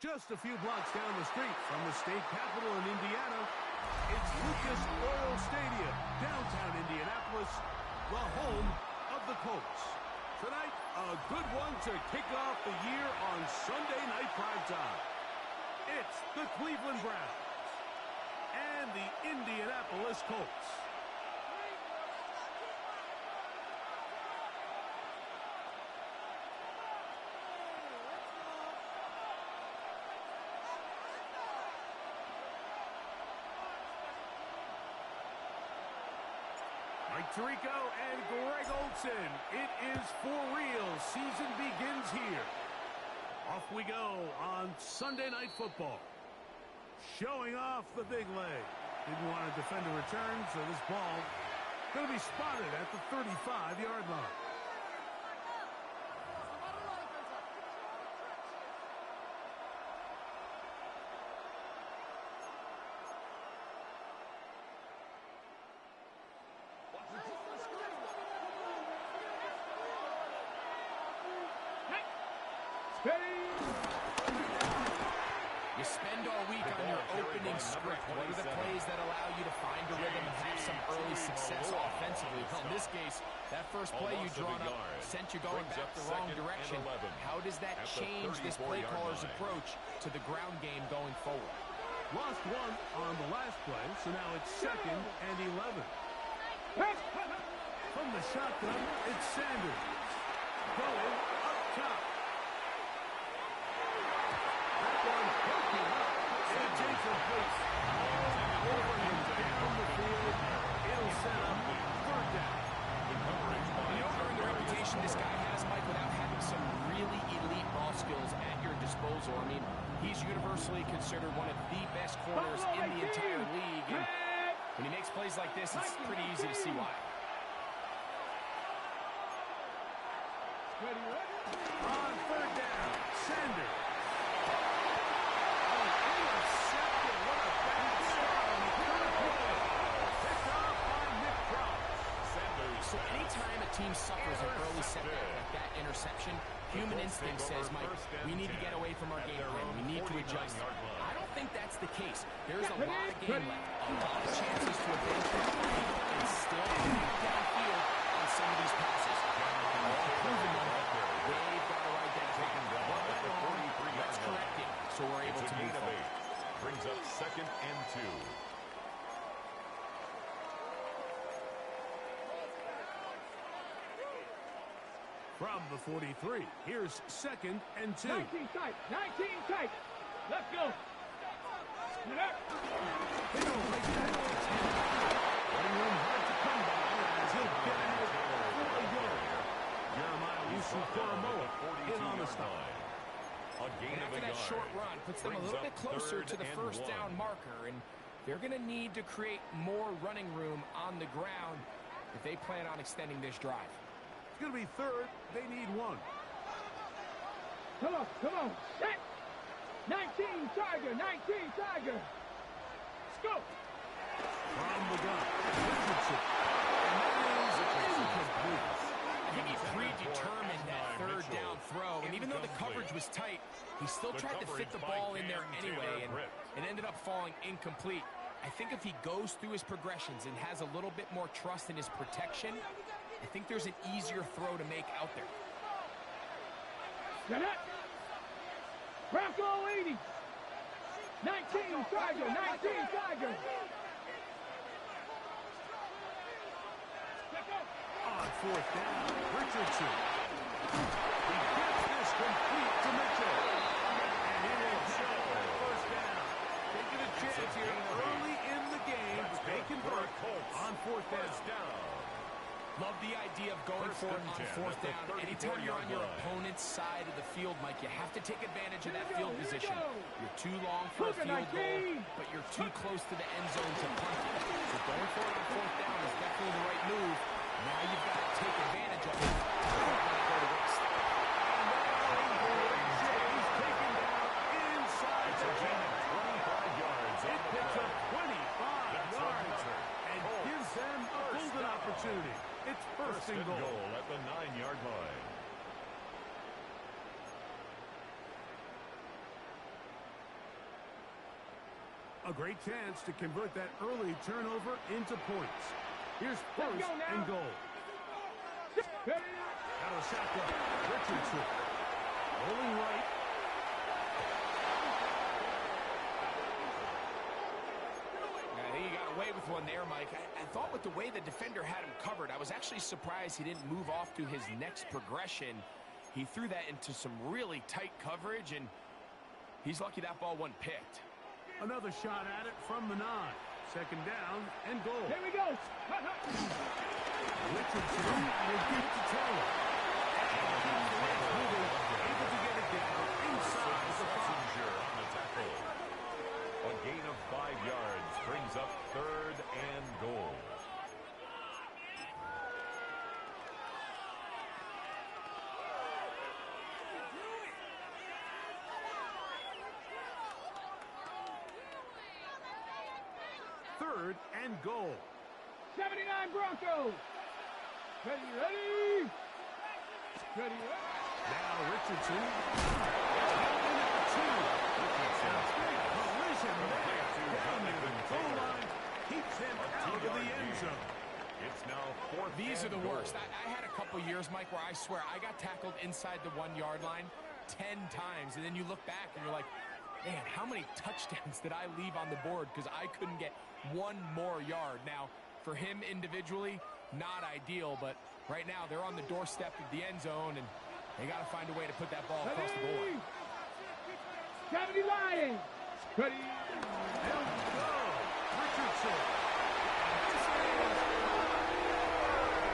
Just a few blocks down the street from the state capitol in Indiana, it's Lucas Oil Stadium, downtown Indianapolis, the home of the Colts. Tonight, a good one to kick off the year on Sunday Night Primetime. It's the Cleveland Browns and the Indianapolis Colts. Mike Tirico and Greg Olsen. It is for real. Season begins here. Off we go on Sunday Night Football. Showing off the big leg. Didn't want to defend a return, so this ball going to be spotted at the 35-yard line. You spend all week on your opening script. What are the plays that allow you to find a rhythm and have some early success offensively? Well, in this case, that first play you drawn up sent you going back the wrong direction. How does that change this play caller's approach to the ground game going forward? Lost one on the last play, so now it's 2nd and 11. From the shotgun, it's Sanders. Going up top. That one poking up. And Jason Bates over him down the field. It'll set up 3rd down. You know, during the reputation this guy has, Mike, without having some really elite ball skills at your disposal. I mean, he's universally considered one of the best corners in the entire league. And when he makes plays like this, it's pretty easy to see why. On 3rd down, Sanders. So anytime a team suffers an early setback like that interception, human instinct says, Mike, we need to get away from our game plan. We need to adjust. I don't think that's the case. There's a lot of game left, a lot of chances to advance the lead, and still downfield on some of these passes. Proven them. They've got to identify what went wrong. Let's correct it so we're able to move forward. Brings up 2nd and 2. From the 43, here's 2nd and 2. 19 tight, 19 tight. Let's go. They don't make that letting him hard to come by as he'll get ahead for a yard. Jeremiah Lusu-Koromoa in on the stop. And after that short run, puts them a little bit closer to the 1st down marker, and they're going to need to create more running room on the ground if they plan on extending this drive. It's going to be 3rd. They need 1. Come on. Set. 19 Tiger, 19 Tiger. Let's go. From the gun, Richardson. And that is incomplete. I think he predetermined that 3rd down throw, and even though the coverage was tight, he still tried to fit the ball in there anyway, and it ended up falling incomplete. I think if he goes through his progressions and has a little bit more trust in his protection, I think there's an easier throw to make out there. Get it. Bronco 80. 19 Tiger, 19 Tiger. On 4th down, Richardson. He gets this complete to Mitchell. And it is short. 1st down. Taking a chance here early in the game. They convert on 4th down. Love the idea of going for it on 4th down. Anytime you're on your opponent's side of the field, Mike, you have to take advantage of that field position. You're too long for a field goal, but you're too close to the end zone to punt it. So going for it on 4th down is definitely the right move. Now you've got to take advantage of it. Go to waste. He's taken down inside the 25 yards. It picks up 25 yards and gives them a golden opportunity. It's 1st and goal at the 9-yard line. A great chance to convert that early turnover into points. Here's first and goal. Arasaka, Richardson. Rolling right. I think he got away with one there, Mike. I thought with the way the defender had him covered, I was actually surprised he didn't move off to his next progression. He threw that into some really tight coverage, and he's lucky that ball wasn't picked. Another shot at it from the 9. Second down and goal. Here we go. Richardson will get to Taylor. Able to get it down inside the 5. On the tackle. A gain of 5 yards brings up third and goal. Third and goal. 79 Broncos. Ready, ready. Ready, ready. Now Richardson. Collision there. Down near the goal line. Keeps him out of the end zone. It's now fourth. These are the and goal. worst. I had a couple years, Mike, where I swear I got tackled inside the 1-yard line 10 times, and then you look back and you're like, man, how many touchdowns did I leave on the board because I couldn't get one more yard? Now, for him individually, not ideal, but right now they're on the doorstep of the end zone, and they got to find a way to put that ball across the goal line. 70 Lions. Ready. They'll go. Richardson. This is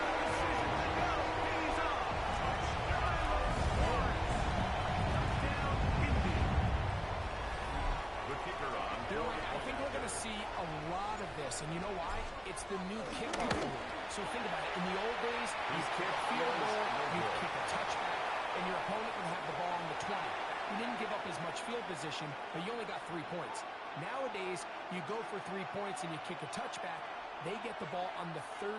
decision to go. He's off. Touchdown, Indy. The kicker on. I think we're going to see a lot of this, and you know why? It's the new kickoff rule. So think about it. In the old days, you kick a field goal, you kick a touchback, and your opponent would have the ball on the 20. You didn't give up as much field position, but you only got 3 points. Nowadays, you go for 3 points and you kick a touchback. They get the ball on the 35.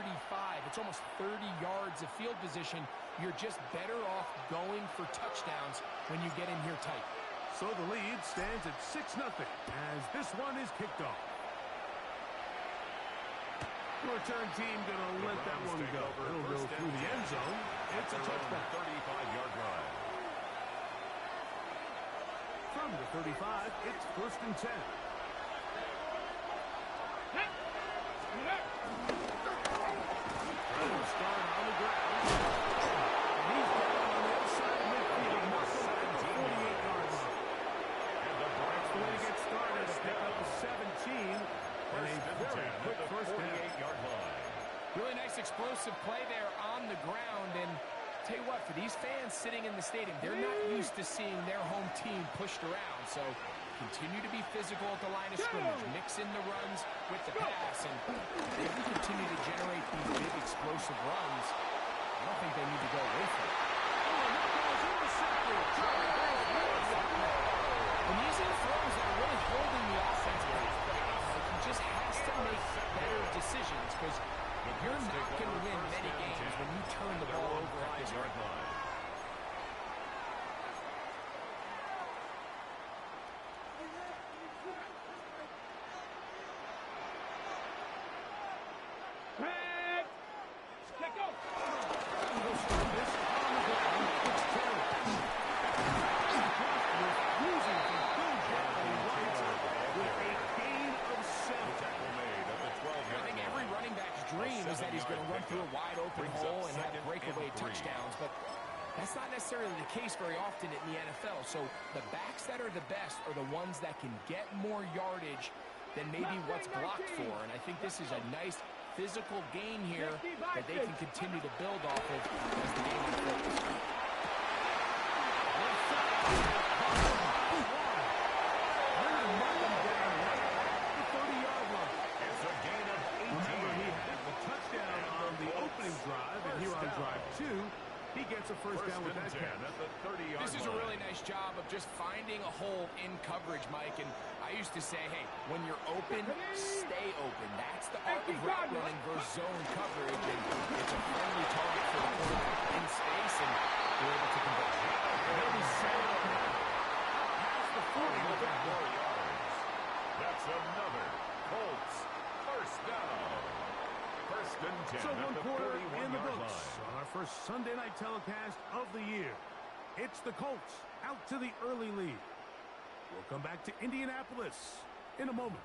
It's almost 30 yards of field position. You're just better off going for touchdowns when you get in here tight. So the lead stands at 6-0 as this one is kicked off. Return team going to let that one go. It'll go through the end zone. It's a touchback. 35-yard line. From the 35, it's first and 10. Trying to start on the ground. And he's down on the outside midfield. Knocks him at the 48-yard line. And the That's the way to Broncos get started. Pick up a 17. And a very quick first down. 48-yard line. Really nice explosive play there on the ground, and tell you what, for these fans sitting in the stadium, they're not used to seeing their home team pushed around, so continue to be physical at the line of scrimmage, mix in the runs with the pass, and they can continue to generate these big explosive runs. I don't think they need to go away from it. And these are the throws that are really holding the offense back. He just has to make better decisions, because you're not going to win many games when you turn the ball over at this yard line. That's not necessarily the case very often in the NFL. So the backs that are the best are the ones that can get more yardage than maybe what's blocked for. And I think this is a nice physical gain here that they can continue to build off of as the game unfolds. It's a gain of 18. Remember, he had the touchdown on the opening drive, and here on drive 2, he gets a first down with that catch. At the 30-yard This is a really nice job of just finding a hole in coverage, Mike. And I used to say, hey, when you're open, stay open. That's the art of route running versus zone coverage. And it's a friendly target for the quarterback in space, and they're able to convert. They'll be set up now. Past the 40 with that ball. That's another first Sunday night telecast of the year. It's the Colts out to the early lead. We'll come back to Indianapolis in a moment.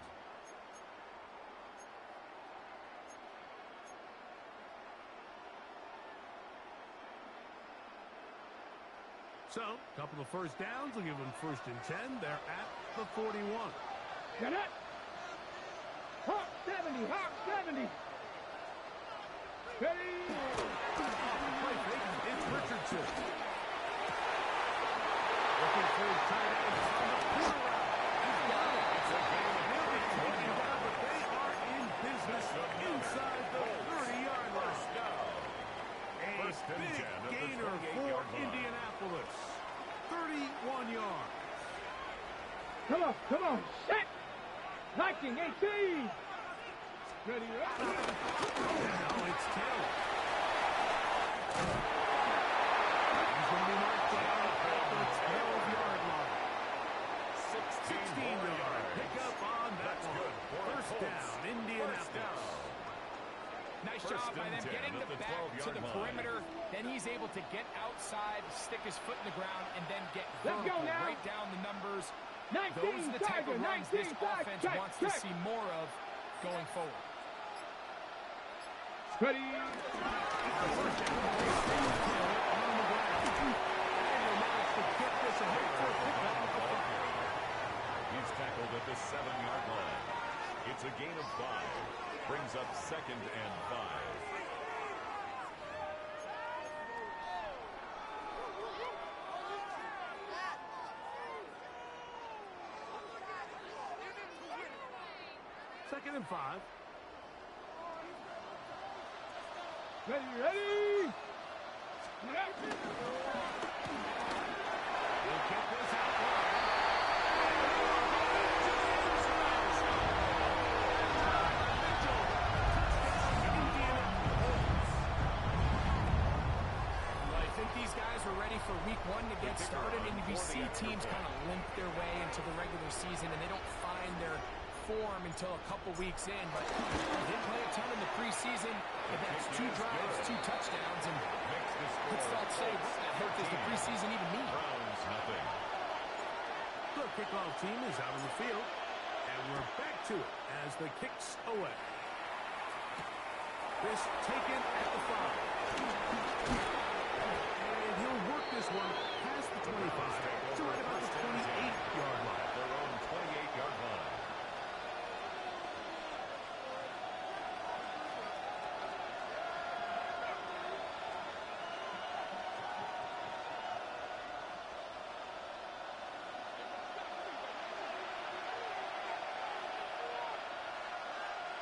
So, a couple of first downs will give them 1st and 10. They're at the 41. Get it. Hawk 70, Hawk 70. Ready. Play fake. It's Richardson. Looking for his tight end. He's got it. It's a game of nearly taken down, but they are in business inside the 30-yard line. A big gainer for Indianapolis. 31 yards. Come on, set. 19, 18. Ready, Now it's Taylor. He's going to be marked down at the 12-yard line. 16-yard pickup on that one. First down, Indianapolis. Nice job by them getting the back to the perimeter. Then he's able to get outside, stick his foot in the ground, and then get vertical right down the numbers. 19, Those are the type of runs this 19, offense check, wants to see more of going forward. Ready. First down. On the ground. And they managed to get this ahead for a pickup at the 5. He's tackled at the 7-yard line. It's a gain of 5. Brings up 2nd and 5. Second and 5. Ready. We'll get this out. These guys are ready for week 1 to get started, and you see teams kind of limp their way into the regular season, and they don't find their form until a couple weeks in. But they didn't play a ton in the preseason, but that's 2 drives, 2 touchdowns, and let's not say what the heck does the preseason even mean? Browns nothing. The kickoff team is out on the field, and we're back to it as the kicks away. This taken at the 5. This one past the 25 to right about the 28-yard line. Their own 28-yard line.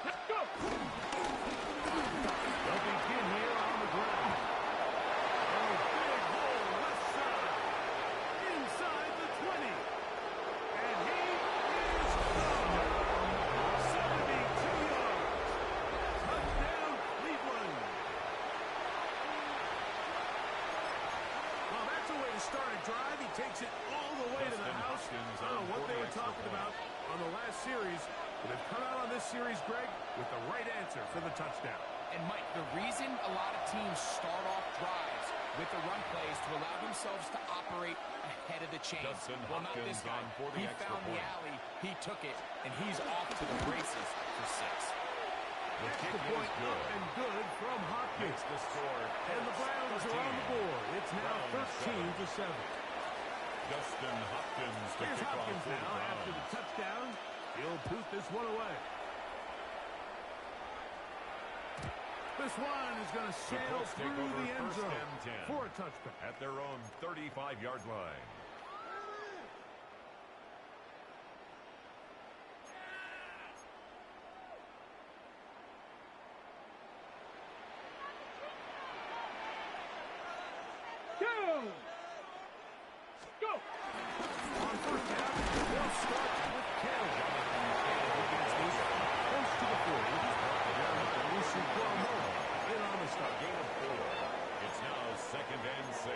Let's go. They'll begin here on the ground. Drive, he takes it all the way to the house. I don't know what they were talking about on the last series, but they've come out on this series, Greg, with the right answer for the touchdown. And, Mike, the reason a lot of teams start off drives with the run plays to allow themselves to operate ahead of the chain. Well, not this guy. He found the alley, he took it, and he's off to the races for 6. The kick The point is good. up and good from Hopkins. Makes the score. And the Browns are on the board. It's now 13-7. Justin Hopkins to Here's kick off Hopkins for the now after the Browns. touchdown. He'll poot this one away. This one is going to sail Colts take through over the end 1st zone and 10 for a touchback. at their own 35-yard line. Go. On first down, they'll start with Kittle. Close to the 40. They're with the Lucy Cuomo in on the start. Gain of 4. It's now 2nd and 6.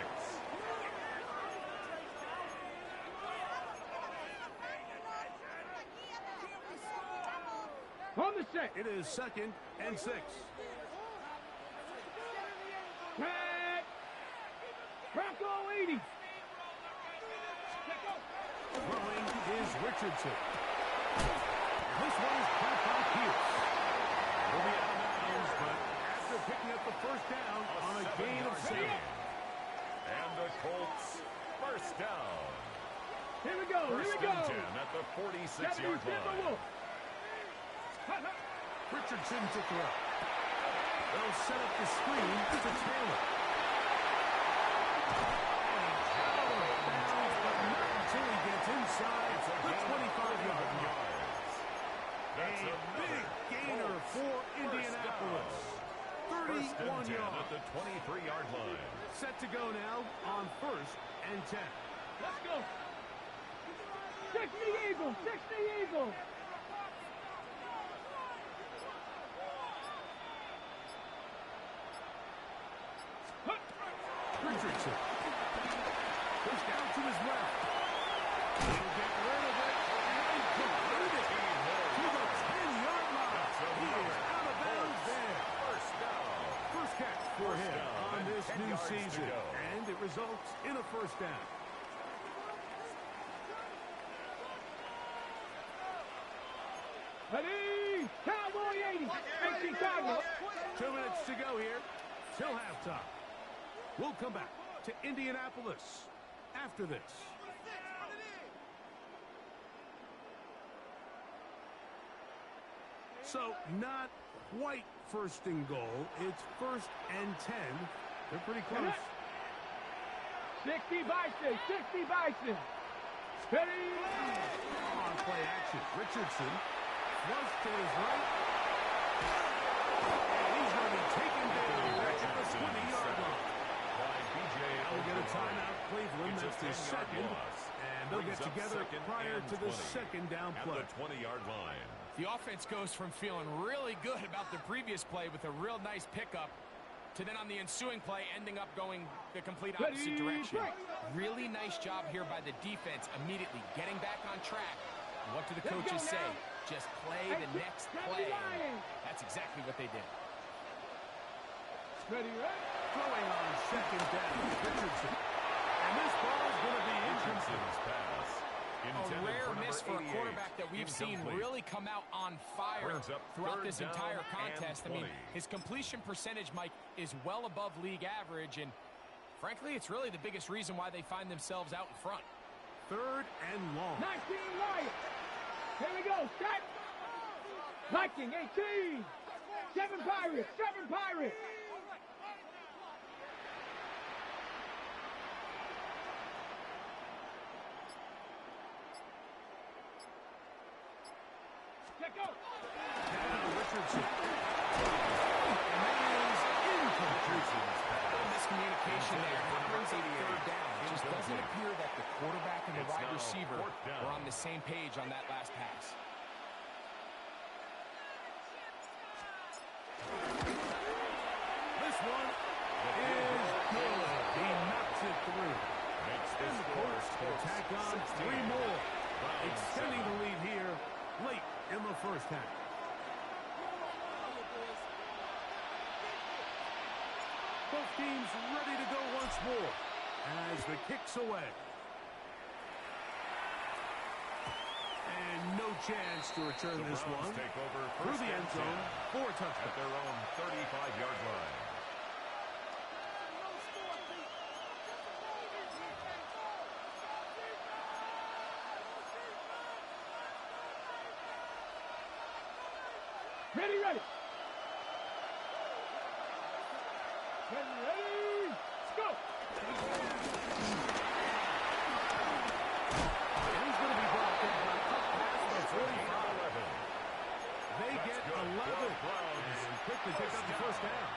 On the set. It is 2nd and 6. Back. Richardson. This one is caught by Pierce. Will be out of bounds, but after picking up the first down on a gain of 7. And the Colts first down. Here we go, First here we go. and 10 at the 46-yard line. Richardson to throw. They'll set up the screen to Taylor. Until he gets inside the 25-yard line. That's A big gainer for Indianapolis. 31 yards. At the 23-yard line. Set to go now on 1st and 10. Let's go. 60 Eagles, 60 Eagles. Richardson. Push down to his left. He'll get rid of it. And complete it to the 10-yard line. He is out of bounds there. First down. First catch for First him down on and this 10 new yards to season. go. And it results in a first down. Ready? Cowboy 80. 18 Cowboy. 2 minutes to go here till halftime. We'll come back to Indianapolis after this. So, not quite first and goal. It's 1st and 10. They're pretty close. 60 Bison, 60 Bison. Ready? On play action, Richardson. Flush to his right. And he's going to be taken down at the 20-yard line. They'll get a timeout, Cleveland. That's his second. And they'll get together prior to the second down play. At the 20-yard line. The offense goes from feeling really good about the previous play with a real nice pickup to then on the ensuing play ending up going the complete opposite direction. Really nice job here by the defense immediately getting back on track. What do the coaches say? Just play the next play. That's exactly what they did. Ready, ready? Throwing on second down, Richardson. And this ball is going to be Richardson's pass. A rare miss for a quarterback that we've seen really come out on fire throughout this entire contest. I mean, his completion percentage, Mike, is well above league average, and frankly, it's really the biggest reason why they find themselves out in front. 3rd and long. 19 Lions. Here we go. Set. Viking 18. 7 Pirates. 7 Pirates. Let go. Now Richardson. And that is incomplete. Miscommunication there. That brings up 3rd down. It just doesn't appear that the quarterback and the wide receiver were on the same page on that last pass. This one is good. He knocks it through. And the Colts will tack on 3 more. Extending the lead here late in the first half. Both teams ready to go once more as the kick's away. And no chance to return this one Take over through the end zone for a touchdown. at their own 35-yard line. Ready, ready. Ready, ready. Let's go. And he's going to be brought down past the 45. They get 11 and quickly pick up the first down.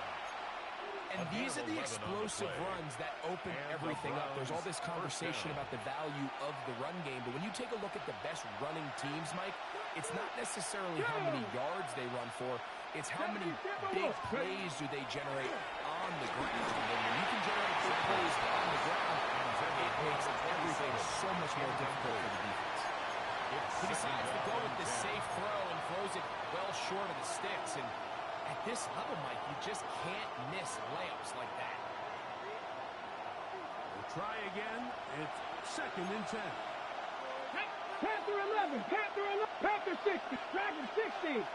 And these are the explosive runs that open everything up. There's all this conversation about the value of the run game, but when you take a look at the best running teams, Mike, it's not necessarily how many yards they run for, it's how many big plays do they generate on the ground. And when you can generate big plays on the ground, it makes everything so much more difficult for the defense. He decides to go with the safe throw and throws it well short of the sticks. And at this level, Mike, you just can't miss layups like that. We'll try again. It's 2nd and 10. Panther 11. Panther 11. Panther 60. Dragon 60.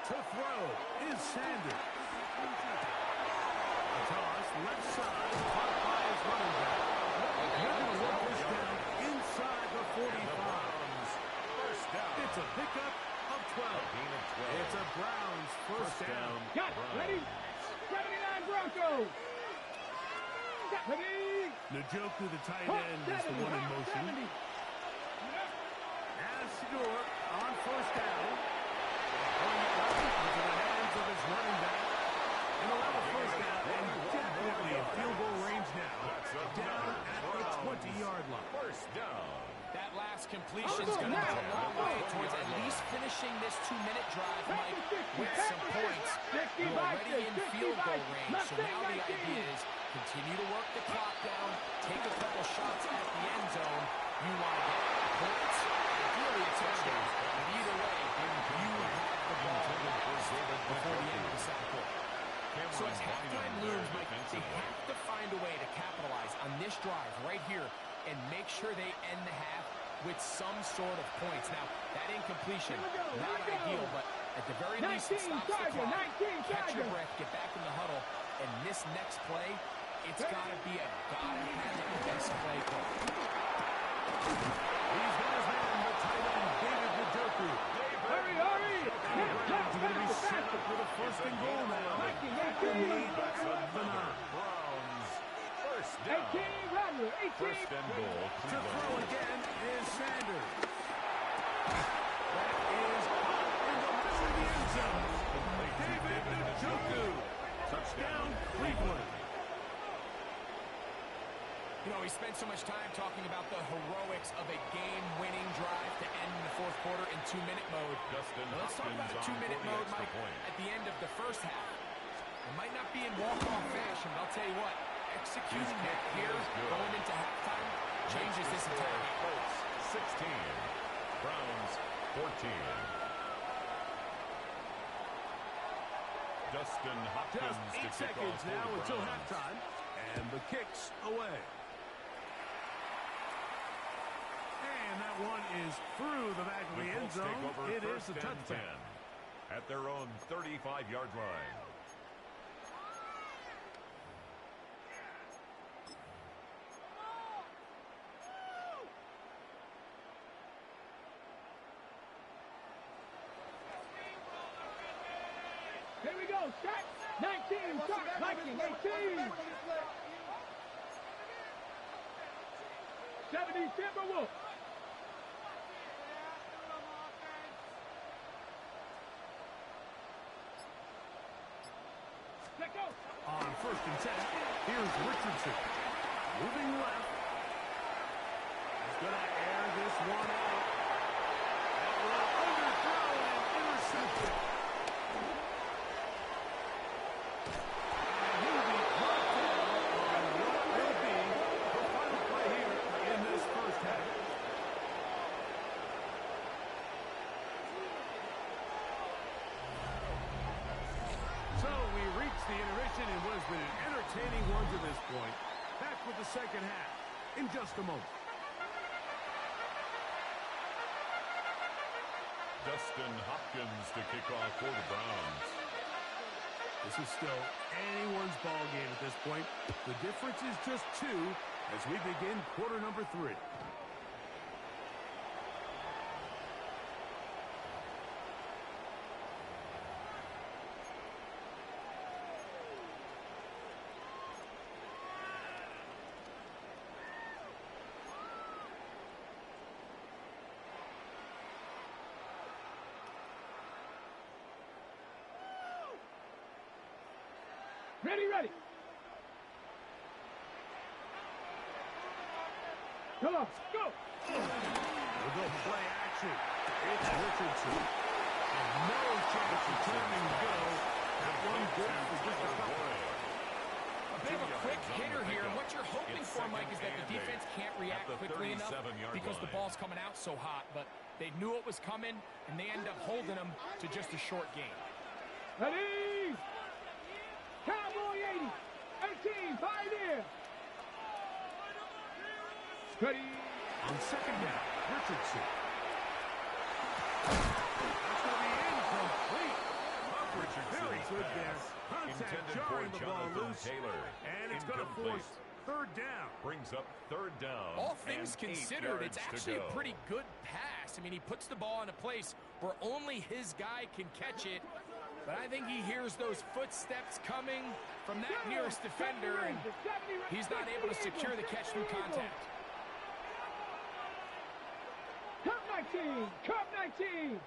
To throw is Sanders. A toss left side, caught by his running back. They're going to let this down inside the 45. First down. It's a pickup of 12. It's a Browns first down. Got it. Ready? 79 Broncos. Ready? Njoku, the tight end, is the one in motion. 70. As Stewart on first down. Into the hands of his running back. And a level first down. And definitely in field goal range now. Down at the 20-yard line. First down. That last completion's going to go a long way towards at least finishing this 2-minute drive, Mike, with some points. You're already in field goal range, so now the idea is continue to work the clock down, take a couple shots at the end zone. You want to get points, ideally a touchdown, but either way, you have the ball before the end of the second quarter. So as halftime looms, Mike, they have to find a way to capitalize on this drive right here and make sure they end the half with some sort of points. Now, that incompletion, not ideal, but at the very least, it stops the clock. Catch your breath, get back in the huddle, and this next play, it's got to be a gotta-have-it-best play call. He's got his man, the tight end, David Njoku. Hurry, hurry! Browns are going to be set up with a first and goal now. At the lead of the 9. Browns. First down. 18, Rattler, 18. First and goal. To throw again is Sanders. That is caught in the middle of the end zone. David Njoku. Touchdown, Cleveland. You know, we spent so much time talking about the heroics of a game-winning drive to end the fourth quarter in 2-minute mode. Let's talk about 2-minute mode, Mike, at the end of the first half. It might not be in walk-off fashion, but I'll tell you what, executing that here going into halftime changes this entire game. Colts 16. Browns 14. Dustin Hopkins Just 8 to kick seconds off for now the until Browns. halftime. And the kick's away. And that one is through the back of the end Colts take zone. over It is first a and touchdown. 10 at their own 35-yard line. Here we go, shot. 19, shot. Viking, 18. 70, Timberwolves. Let go. On first and 10, here's Richardson. Moving left. He's going to air this one out. That will underthrow and intercepted. And he'll be brought down on what will be the final play here in this first half. So we reach the intermission in what has been an entertaining one to this point. Back with the second half in just a moment. Dustin Hopkins to kick off for the Browns. This is still anyone's ball game at this point. The difference is just 2 as we begin quarter number 3. Ready, ready. Come on, go. We'll go play action. It's Richardson. And no chance to turn and go. That one good for just a couple. A bit of a quick hitter here. And what you're hoping for, Mike, is that the defense can't react quickly enough because the ball's coming out so hot. But they knew it was coming, and they end up holding them to just a short game. Ready. Cowboy 80. 18, Pioneer. Ready. On second down, Richardson. That's going to be incomplete. Very good there. Contact jarring the ball loose. And it's going to force third down. Brings up third down. All things considered, it's actually a pretty good pass. I mean, he puts the ball in a place where only his guy can catch it. But I think he hears those footsteps coming from that nearest defender, and he's not able to secure the catch through contact. Cup 19! Cup 19!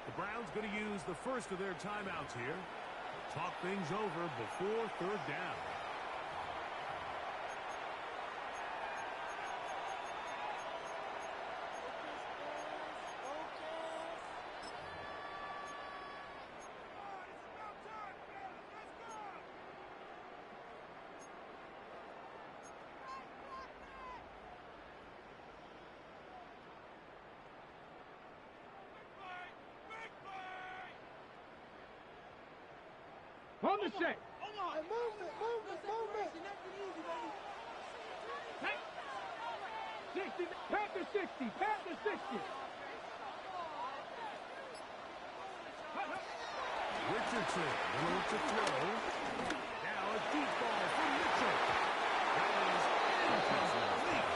The Browns going to use the first of their timeouts here. Talk things over before third down. On the set. Hold on. Move it. 60, Panther 60, Panther 60. Richardson, willing to throw. Now a deep ball from Mitchell. That is incomplete.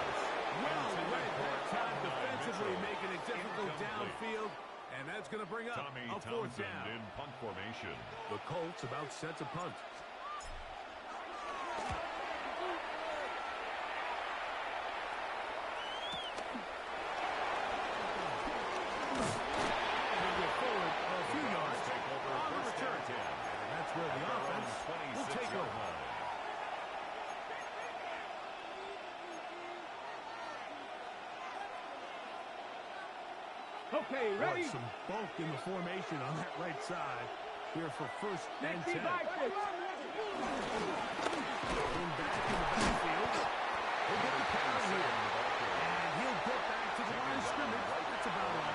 Well read that time defensively, making it difficult downfield. And that's going to bring up a fourth down. In punt formation. The Colts about set to punt. Where the offense will take over. Okay, ready? Some bulk in the formation on that right side here for first and 10. Going back in the backfield. He'll get the power here. And he'll get back to the line of scrimmage. That's about right.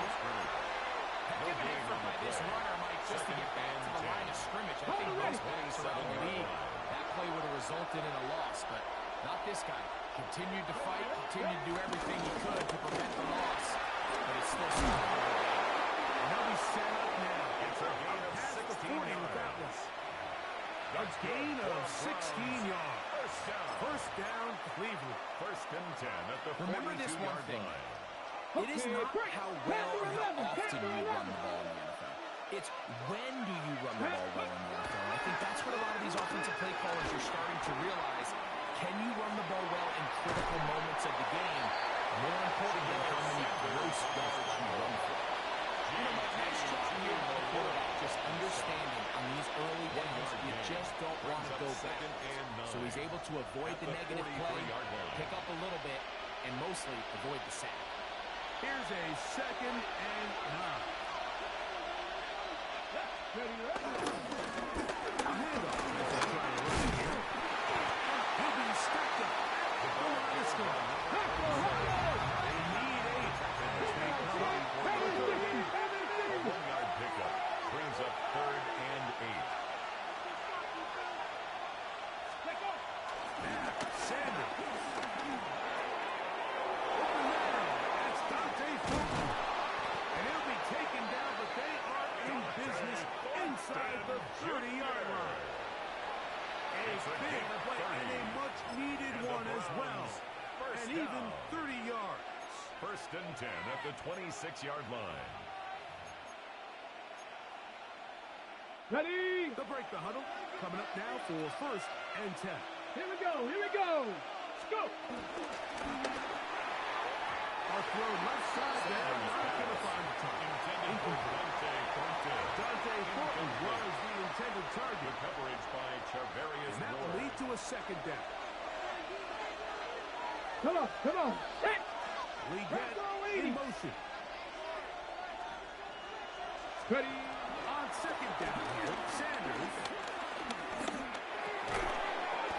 Give an effort by this runner, Mike, just to get back to the line of scrimmage. I think most players around the league, that play would have resulted in a loss, but not this guy. Continued to fight, continued to do everything he could to prevent the loss, but it's still stopped. And he'll be set up now. It's a gain of 16 yards. A gain of 16 yards. First down, Cleveland. First and 10 at the 42-yard line. It is not how well or how often you run the ball in the NFL. It's when do you run the ball well in the NFL. And I think that's what a lot of these offensive play callers are starting to realize. Can you run the ball well in critical moments of the game? More importantly, how many gross yards you run for. You know, Mike, nice job here with the quarterback, just understanding on these early downs, you just don't want to go back. So he's able to avoid the negative play, pick up a little bit, and mostly avoid the sack. Here's a second and 9. A handoff as they try to run it here. He'll be stacked up. The line is scored. They need 8. They come up for a 1-yard pickup brings up third and 8. Sanders. Inside the 30-yard line. A big play and a much-needed one as well. And even 30 yards. First and 10 at the 26-yard line. Ready? They'll break the huddle. Coming up now for first and 10. Here we go. Let's go. Our throw left side there. Not going to find the target. Dante Thornton was the intended target. Coverage by Charvarius. And that will lead to a second down. Come on. Set. Lead that in motion. Ready? On second down here, Sanders.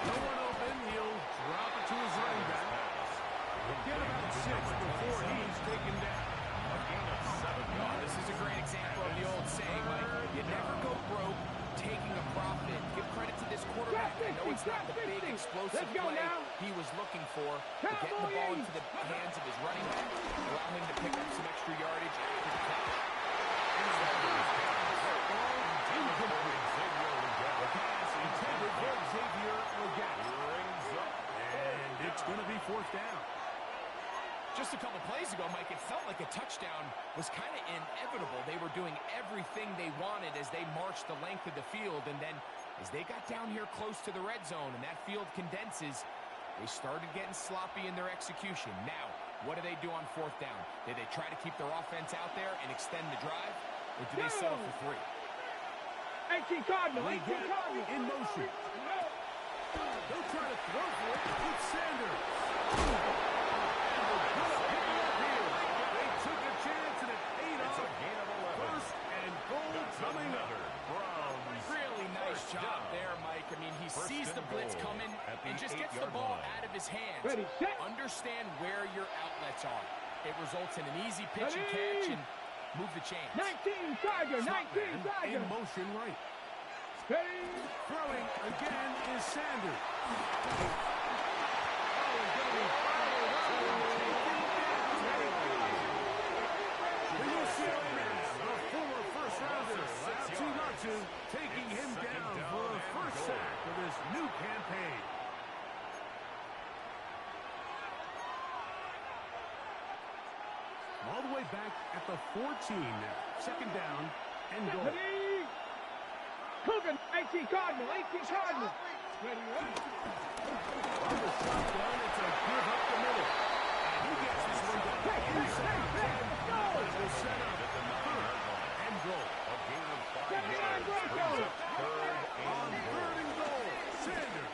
No one open. He'll drop it to his running back. He'll get about 6 before he's taken down. A gain of 7 yards. This is a great example of the old saying, Mike. You never go broke taking a profit. Give credit to this quarterback. I know It's not the big explosive play he was looking for, but getting the ball into the hands of his running back, allow him to pick up some extra yardage after the catch. And it's going to be fourth down. Just a couple plays ago, Mike, it felt like a touchdown was kind of inevitable. They were doing everything they wanted as they marched the length of the field, and then as they got down here close to the red zone and that field condenses, they started getting sloppy in their execution. Now, what do they do on fourth down? Did they try to keep their offense out there and extend the drive, or do they settle for 3? 18 Cardinal, 18 Cardinal. In motion. They'll try to throw for it with Sanders. They took a chance and it paid off. First and goal coming up. Really nice job there, Mike. I mean, he sees the blitz coming and just gets the ball out of his hands. Ready, set. Understand where your outlets are. It results in an easy pitch and catch and move the chains. 19 Tiger, 19 Tiger. In motion right. Ready. Throwing again is Sanders. The former first-rounder, Latu, taking him down for a first sack of this new campaign. All the way back at the 14 now. Second down and goal. Coogan, 18 Cardinal, 18 Cardinal. Ready, ready. On the shotgun, it's a give up the middle. And he gets this one down inside 10. It will set up third and goal. A gain of 5 yards brings up third and goal. Sanders.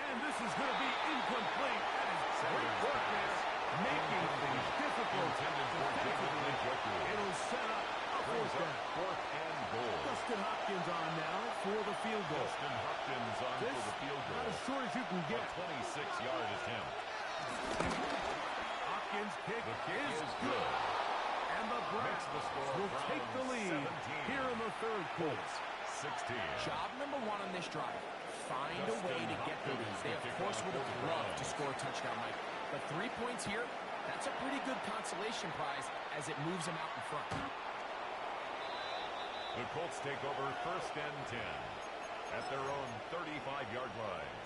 And this is going to be incomplete. That is great work there. Making things difficult. It'll set up a fourth and goal. Dustin Hopkins on now for the field goal. Dustin Hopkins on for the field goal. Not as short as you can get. 26-yard attempt. Hopkins' kick is good. And the Browns will take the lead here in the third quarter. 16. Job number 1 on this drive. Find a way to get the lead. They, of course, would have loved to score a touchdown, Mike. But 3 points here, that's a pretty good consolation prize as it moves them out in front. The Colts take over first and 10 at their own 35-yard line.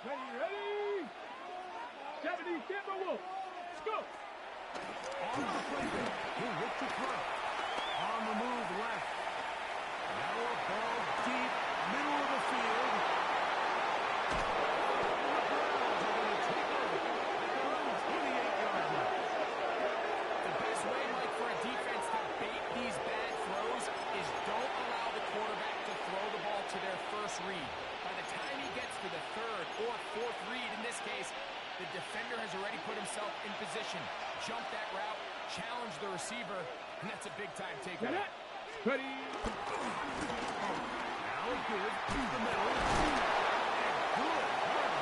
Ready, ready. 70 Timberwolves. Scoop. On the play, he'll look to throw. On the move left. Now a ball deep, middle of the field. The best way, Mike, for a defense to bait these bad throws is don't allow the quarterback to throw the ball to their first read. By the time he gets to the third or fourth read, in this case, the defender has already put himself in position. Jump that route, challenge the receiver, and that's a big-time takeaway. Ready. Now a give to the middle. And good.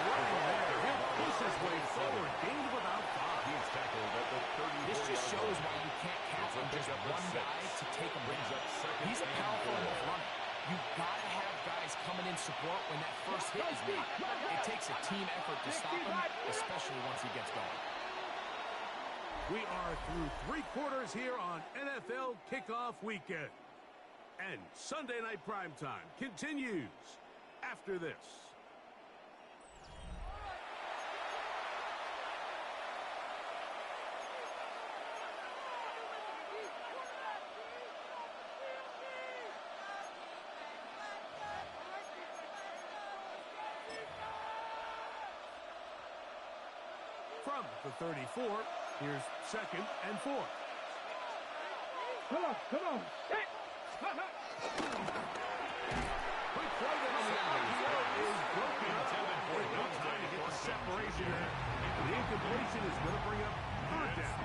Hard running there. He'll push his way forward. Gain of about 5. He's tackled at the 34-yard This just shows why you can't count on just one guy to take him down. He's a powerful enough runner. You've got to have guys coming in support when that first hit is made. It takes a team effort to stop him, especially once he gets going. We are through 3 quarters here on NFL Kickoff Weekend. And Sunday Night Primetime continues after this. From the 34, here's second and 4. Come on, come on. Set. Quick play down the alley is broken up. With no time to get the separation there. And the incompletion is going to bring up third down.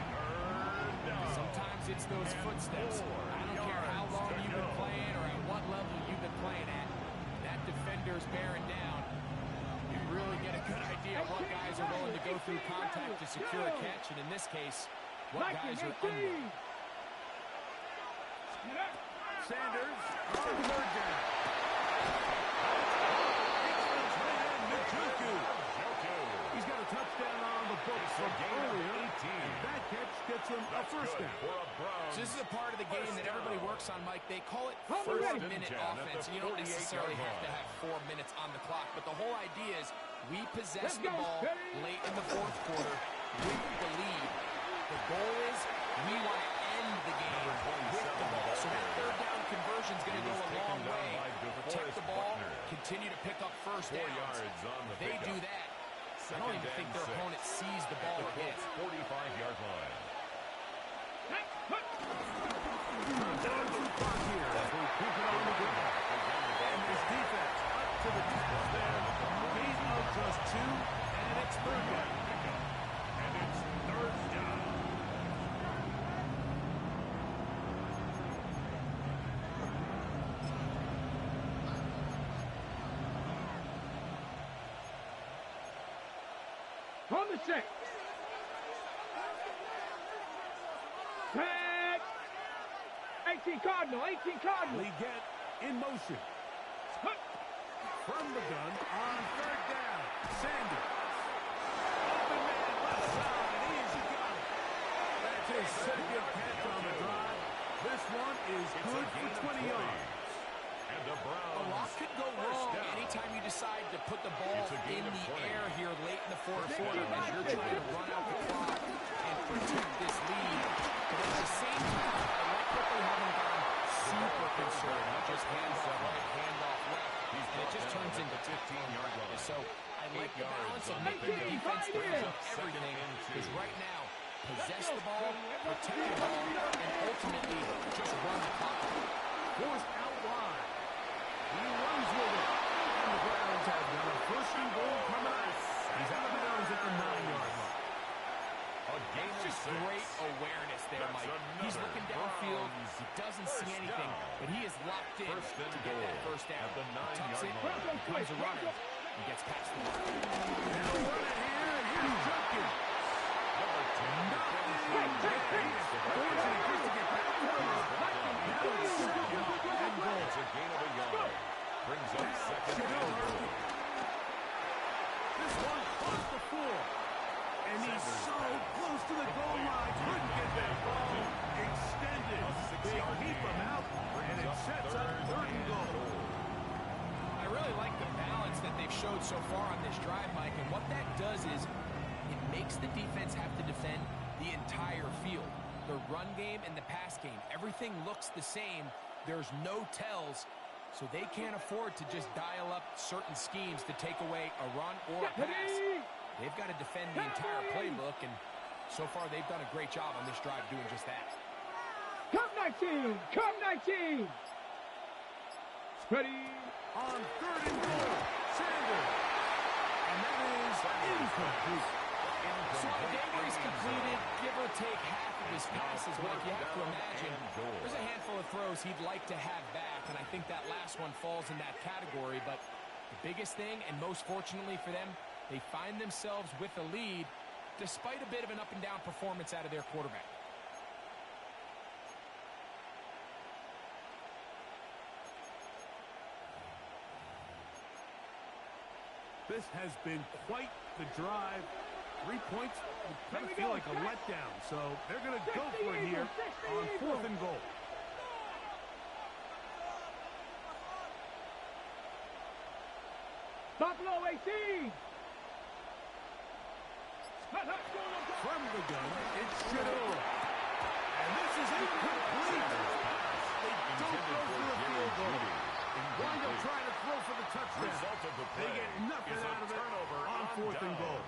Sometimes it's those footsteps. I don't care how long you've been playing or at what level playing at. That defender's bearing down. You really get a good idea of what guys are willing to go through contact to secure a catch, and in this case, what guys are unwilling. Sanders on third down. He's got a touchdown on the books from earlier, and that catch gets him a first down. So this is a part of the game that everybody works on, Mike. They call it first-minute offense. You don't necessarily have to have 4 minutes on the clock, but the whole idea is we possess the ball late in the fourth quarter with the lead. The goal is we want to end the game with the ball. So that third down conversion is going to go a long way. Protect the ball, continue to pick up first downs. If they do that, I don't even think their opponent sees the ball again. 45-yard line. And his defense up to the defense there. Gain of just 2, and it's third down. And it's third down. On the set. Tag. 18 Cardinal, 18 Cardinal. Lee get in motion. From the gun on third down. Sanders. Open man left side. Easy got it. That's his second catch on the drive. This one is good for 20 yards. And the Browns. A lot could go wrong anytime you decide to put the ball in the air here late in the fourth quarter as you're trying to run out the clock and protect this lead. But at the same time, I like that they haven't gone super conservative. Just hands off right, hand off left. And it just turns into 15-yard line. So I like the balance of making the defense throw up everything. Because right now, possess the ball, protect the ball, and ultimately just run the clock. Forced out wide. He runs with it. And the Browns have got a first and goal coming out. He's out of bounds at the 9-yard line. Just great awareness there, Mike. He's looking downfield. He doesn't see anything, but he is locked in to get that first down. He tucks it, becomes a runner, and gets past the mark. Now run it here, and here's Jenkins. It's a gain of a yard. Brings up second and goal. This one crossed the floor. And he's so close to the goal line. Couldn't get that ball extended. They keep him out, and it sets up third and goal. I really like the balance that they've showed so far on this drive, Mike, and what that does is it makes the defense have to defend the entire field. The run game and the pass game, everything looks the same. There's no tells, so they can't afford to just dial up certain schemes to take away a run or a pass. They've got to defend the entire playbook, and so far they've done a great job on this drive doing just that. Come 19! Come 19! Ready? On third and goal, Sanders. And that is incomplete. So on a day where he's completed, give or take half of his passes, Mike, you have to imagine there's a handful of throws he'd like to have back, and I think that last one falls in that category. But the biggest thing, and most fortunately for them, they find themselves with a lead despite a bit of an up-and-down performance out of their quarterback. This has been quite the drive. 3 points would kind of feel like a letdown, so they're going to go for it here on fourth and goal. Buffalo 18! From the gun, it's Shador. And this is incomplete. They don't go for a field goal. Wind up trying to throw for the touchdown. They get nothing out of it on fourth and goal.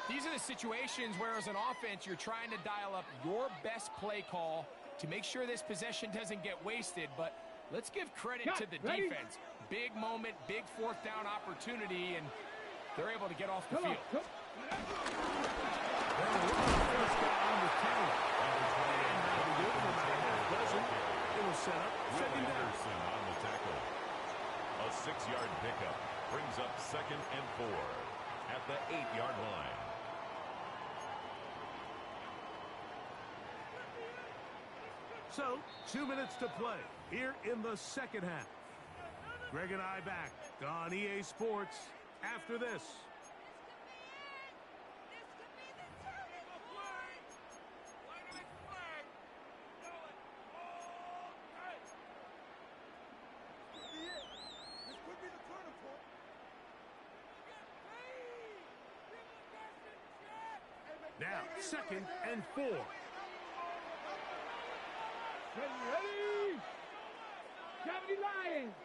These are the situations where, as an offense, you're trying to dial up your best play call to make sure this possession doesn't get wasted. But let's give credit to the defense. Big moment, big fourth down opportunity, and they're able to get off the field. First down on the count. And now the goal, no matter how it doesn't, it will set up second down. On the tackle. 2nd and 4 at the 8-yard line. So, 2 minutes to play here in the second half. Greg and I back on EA Sports after this. Now, 2nd and 4. Ready! 70 Lions!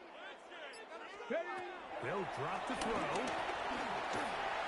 Ready! They'll drop the throw. It's intercepted.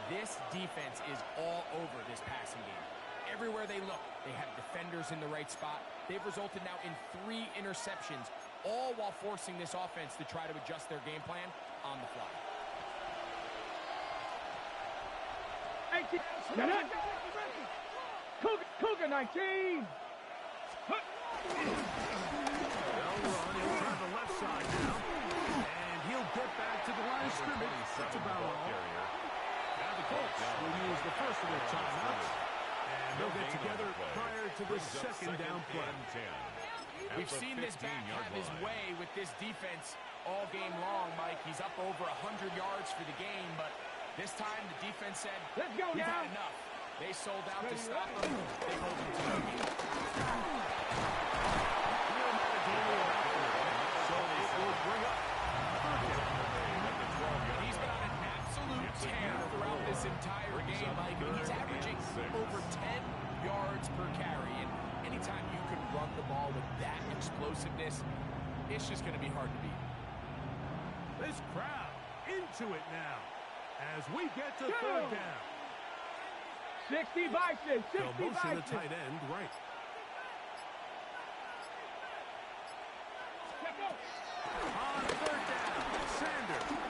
This defense is all over this passing game. Everywhere they look, they have defenders in the right spot. They've resulted now in 3 interceptions, all while forcing this offense to try to adjust their game plan on the fly. Cougar 19! They'll run. He'll turn the left side now. And he'll get back to the line of scrimmage. That's about all. Now the Colts will use the first of their timeouts. And they'll get together prior to the second down play. We've seen this back have his way with this defense all game long, Mike. He's up over 100 yards for the game, but this time the defense said, "Let's go we've now." had enough. They sold out to stop him. They hold him to the game. So it will bring up And he's been on an absolute tear throughout this entire game, Mike. He's averaging over 10 yards per carry. And anytime you can run the ball with that explosiveness, it's just going to be hard to beat. this crowd into it now as we get to third down. 60 Bison, 60 They'll motion the Bison. tight end right. On third down, Sanders. And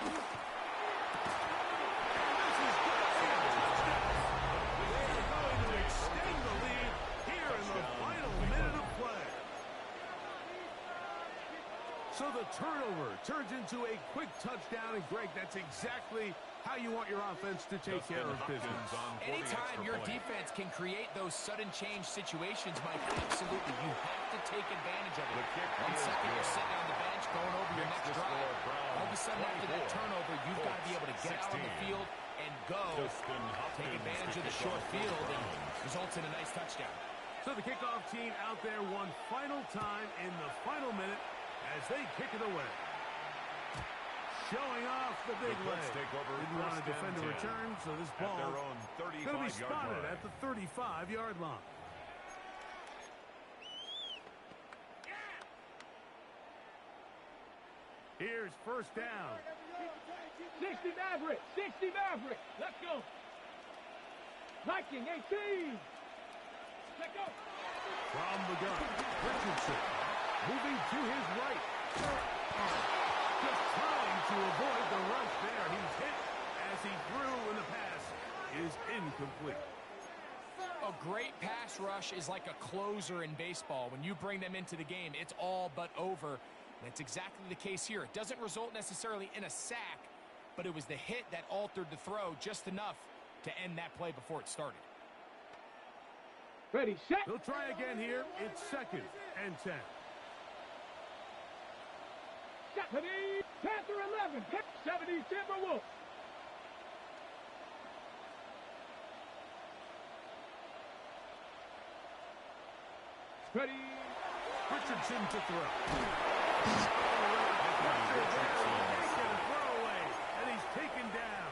this is good. They're going to extend the lead here in the final minute of play. So the turnover turns into a quick touchdown, and Greg, that's exactly how you want your offense to take care of business. Anytime your defense can create those sudden change situations, Mike, absolutely, you have to take advantage of it. 1 second, you're sitting on the bench, going over your next drive. All of a sudden, after that turnover, you've got to be able to get out on the field and go. Take advantage of the short field, and results in a nice touchdown. So the kickoff team out there one final time in the final minute as they kick it away. Showing off the big leg. Didn't want to defend a return, so this ball going to be spotted at the 35-yard line. Here's first down. 60 Maverick, 60 Maverick. Let's go. Viking 18. Let's go. From the gun, Richardson moving to his right. Just trying to avoid the rush there. He's hit as he threw, and the pass is incomplete. A great pass rush is like a closer in baseball. When you bring them into the game, it's all but over. That's exactly the case here. It doesn't result necessarily in a sack, but it was the hit that altered the throw just enough to end that play before it started. Ready, set. They'll try again here. It's 2nd and 10. Stephanie, Panther 11, 70 Timberwolves. Ready. Richardson to throw. And he's taken down.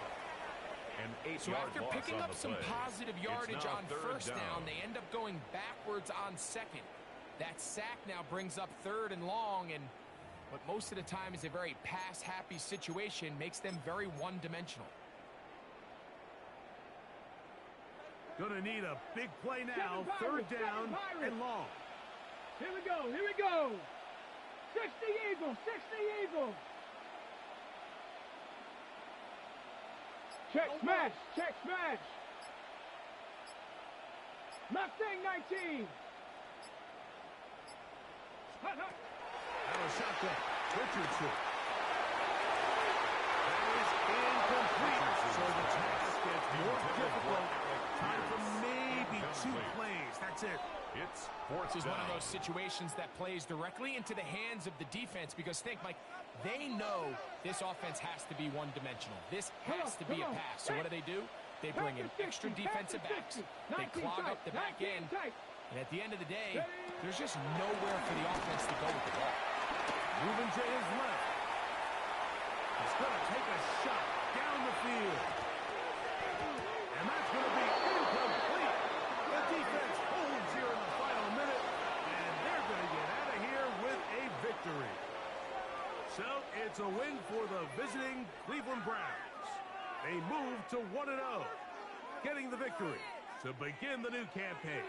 So after picking up some positive yardage on first down, they end up going backwards on second. That sack now brings up 3rd and long, and what most of the time is a very pass-happy situation makes them very one-dimensional. Gonna need a big play now. 3rd down and long. Here we go, here we go. 60 Eagles, 60 Eagles. Check smash. Check smash. Mustang 19. Hut, hut. Out of shotgun. Richardson. That is incomplete. So the task gets more difficult. Time for maybe 2 plays. That's it. It's fourth This is down. one of those situations that plays directly into the hands of the defense because think, Mike, they know this offense has to be one-dimensional. This has to be a pass. So what do? They bring in extra defensive backs. They clog up the back end. And at the end of the day, there's just nowhere for the offense to go with the ball. Moving to his left. He's going to take a shot down the field. And that's going to be incomplete. The defense holds here in the final minute. And they're going to get out of here with a victory. So it's a win for the visiting Cleveland Browns. They move to 1-0, getting the victory to begin the new campaign.